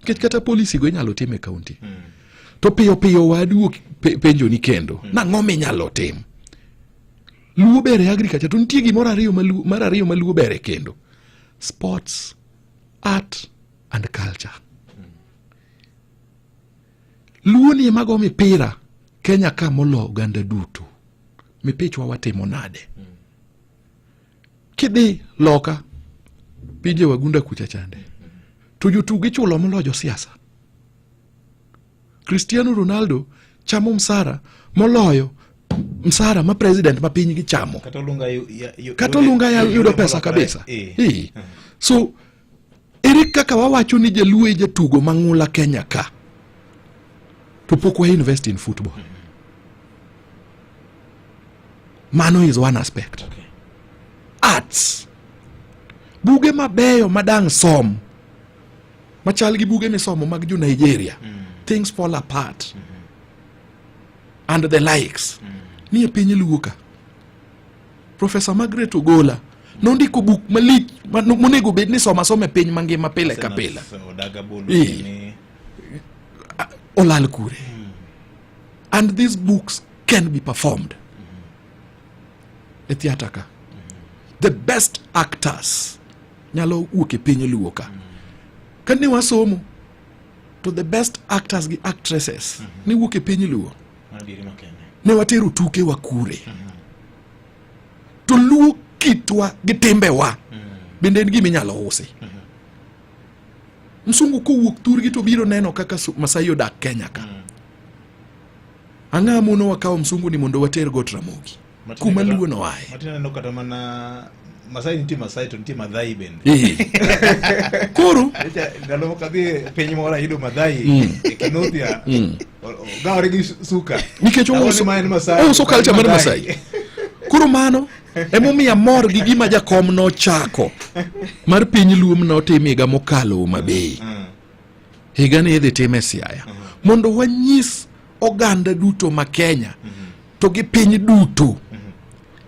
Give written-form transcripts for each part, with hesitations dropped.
Ket kata policy go inyalo tim e county. To piyo wadu penjo ni kendo. Na ng'ome nyalo tim. Luo bere agriculture to nitie gimoro ariyo ma luo bere kendo. Sports, art and culture. Luo ni mago mipira Kenya ka molo ganda duto. Mipichwa watimo nade. Kidhi loka pije wagunda kucha chande. To jotugi chulo moloyo siasa. Cristiano Ronaldo chamo msara moloyo msara ma president ma piny gi chamo. Katolunga ya yudo pesa kabisa. So ere kaka wawacho ni jaluo jatugo mang'ula Kenya ka. To pok wa invest in football. Mano is one aspect. Okay. Arts. Buge mabeyo madang som. Machal gi buge misomo mag jo Nigeria. Things fall apart. And the likes. Ni e piny luo ka. Professor Margaret Ogola nondiko buk malich monego bed ni soma e piny mangima pile ka pile. Olal kure. And these books can be performed. E theater ka. The best actors nyalo wuok e piny luo ka. Kani wasomo to the best actors gi actresses ni wuok e piny luo. Ne watero tuke wa kure. To luo kitwa gi timbe wa. Bende en gima inyalo usi. Msungu kowuok thurgi to biro neno kaka Masai odak Kenya ka. Ang'a mono wakawo msungu ni mondo water got Ramogi. Kuma luo no ae. Matina no kata mana Masai niti Masai to niti madhai bende. Koro ngalo kadhi piny mora yudo madhai Kenothia. Gawre gi suka. Nikech so culture mar Masai. Koro mano emomiya mor gi gima jakom no chako mar piny luo no timiga mokalo mabei. Higa ne idhi time Siaya. Mondo wanyis oganda duto ma Kenya to gi piny duto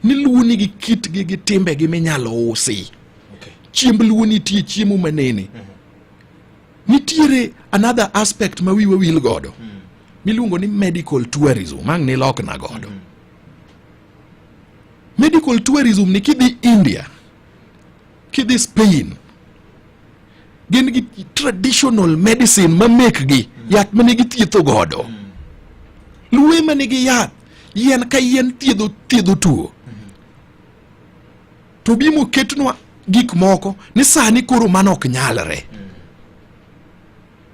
ni luo ni gi kit gi timbe gi minyalo usi. Chiemb luo nitie chiemo manene. Nitiere another aspect ma wiwa wil godo. Miluongo ni medical tourism, mang ni lok na godo. Medical tourism ni kidhi India, kidhi Spain, gin gi traditional medicine ma mek gi yath mane gi thietho godo. Luo mane gi yath yien ka yien thiedho tuo. To bimo ketnwa gik moko ni sani koro mano ok nyalre.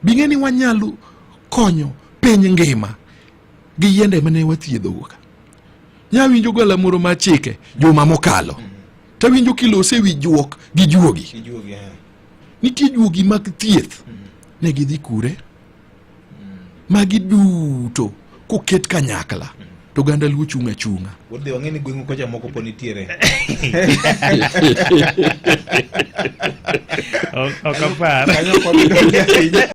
Binge ni wanyalo konyo piny ngima gi yiende mane wathiedho ka. Nyawinjo gala moro ma chike juma mokalo. Tawinjo kilose wi juok gi juogi. Nitie juogi mag thieth. Ne gidhi kure. Magi duto koket kanyakla. To ganda luo chunga. Wodhi wang'eni gwengu kocha moko po nitiere. Ok apar. Kanyo kwa